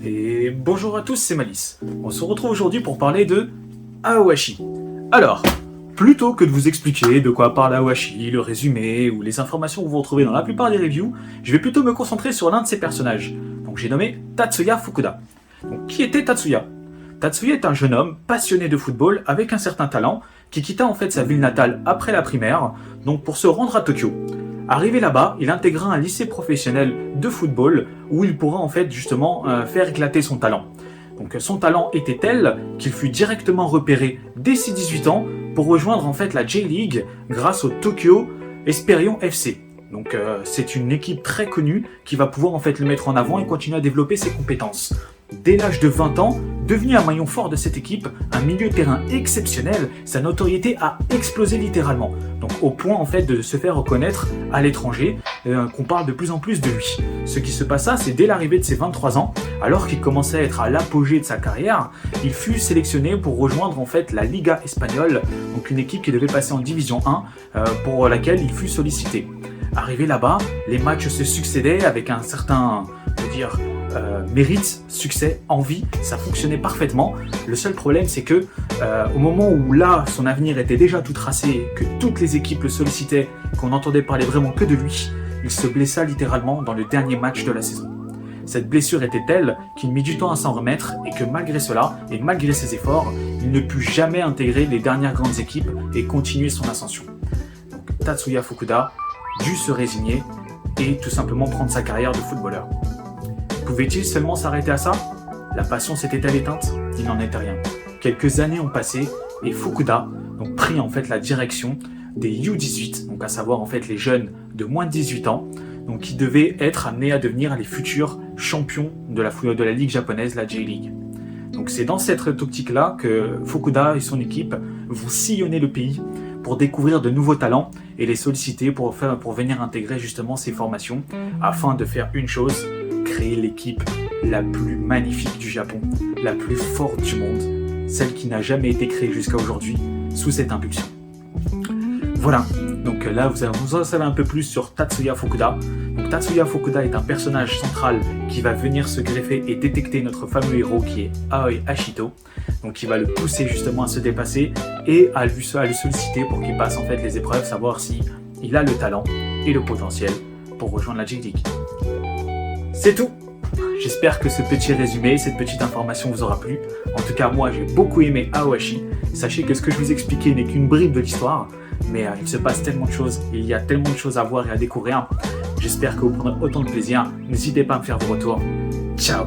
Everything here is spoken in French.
Et bonjour à tous, c'est Malice. On se retrouve aujourd'hui pour parler de Aohashi. Alors, plutôt que de vous expliquer de quoi parle Aohashi, le résumé ou les informations que vous retrouvez dans la plupart des reviews, je vais plutôt me concentrer sur l'un de ses personnages. Donc j'ai nommé Tatsuya Fukuda. Donc qui était Tatsuya? Tatsuya est un jeune homme passionné de football avec un certain talent qui quitta en fait sa ville natale après la primaire, donc pour se rendre à Tokyo. Arrivé là-bas, il intégra un lycée professionnel de football où il pourra en fait justement faire éclater son talent. Donc son talent était tel qu'il fut directement repéré dès ses 18 ans pour rejoindre en fait la J-League grâce au Tokyo Esperion FC. Donc c'est une équipe très connue qui va pouvoir en fait le mettre en avant et continuer à développer ses compétences. Dès l'âge de 20 ans, devenu un maillon fort de cette équipe, un milieu de terrain exceptionnel, sa notoriété a explosé littéralement. Donc au point en fait de se faire reconnaître à l'étranger, qu'on parle de plus en plus de lui. Ce qui se passa, c'est dès l'arrivée de ses 23 ans, alors qu'il commençait à être à l'apogée de sa carrière, il fut sélectionné pour rejoindre en fait la Liga espagnole, donc une équipe qui devait passer en Division 1, pour laquelle il fut sollicité. Arrivé là-bas, les matchs se succédaient avec un certain, mérite, succès, envie, ça fonctionnait parfaitement. Le seul problème, c'est que au moment où là, son avenir était déjà tout tracé, que toutes les équipes le sollicitaient, qu'on n'entendait parler vraiment que de lui, il se blessa littéralement dans le dernier match de la saison. Cette blessure était telle qu'il mit du temps à s'en remettre et que malgré cela, et malgré ses efforts, il ne put jamais intégrer les dernières grandes équipes et continuer son ascension. Donc, Tatsuya Fukuda dut se résigner et tout simplement prendre sa carrière de footballeur. Pouvait-il seulement s'arrêter à ça? La passion s'était-elle éteinte? Il n'en était rien. Quelques années ont passé et Fukuda donc, prit en fait la direction des U18, donc à savoir en fait les jeunes de moins de 18 ans, donc qui devaient être amenés à devenir les futurs champions de la ligue japonaise, la J-League. Donc c'est dans cette optique-là que Fukuda et son équipe vont sillonner le pays pour découvrir de nouveaux talents et les solliciter pour venir intégrer justement ces formations afin de faire une chose, créer l'équipe la plus magnifique du Japon, la plus forte du monde, celle qui n'a jamais été créée jusqu'à aujourd'hui sous cette impulsion. Voilà, donc là vous en savez un peu plus sur Tatsuya Fukuda. Donc Tatsuya Fukuda est un personnage central qui va venir se greffer et détecter notre fameux héros qui est Aoi Ashito. Donc qui va le pousser justement à se dépasser et à le solliciter pour qu'il passe en fait les épreuves, savoir si il a le talent et le potentiel pour rejoindre la J-League. C'est tout. J'espère que ce petit résumé, cette petite information vous aura plu. En tout cas, moi j'ai beaucoup aimé Aohashi. Sachez que ce que je vous expliquais n'est qu'une bribe de l'histoire, mais il se passe tellement de choses, il y a tellement de choses à voir et à découvrir. J'espère que vous prendrez autant de plaisir. N'hésitez pas à me faire vos retours. Ciao!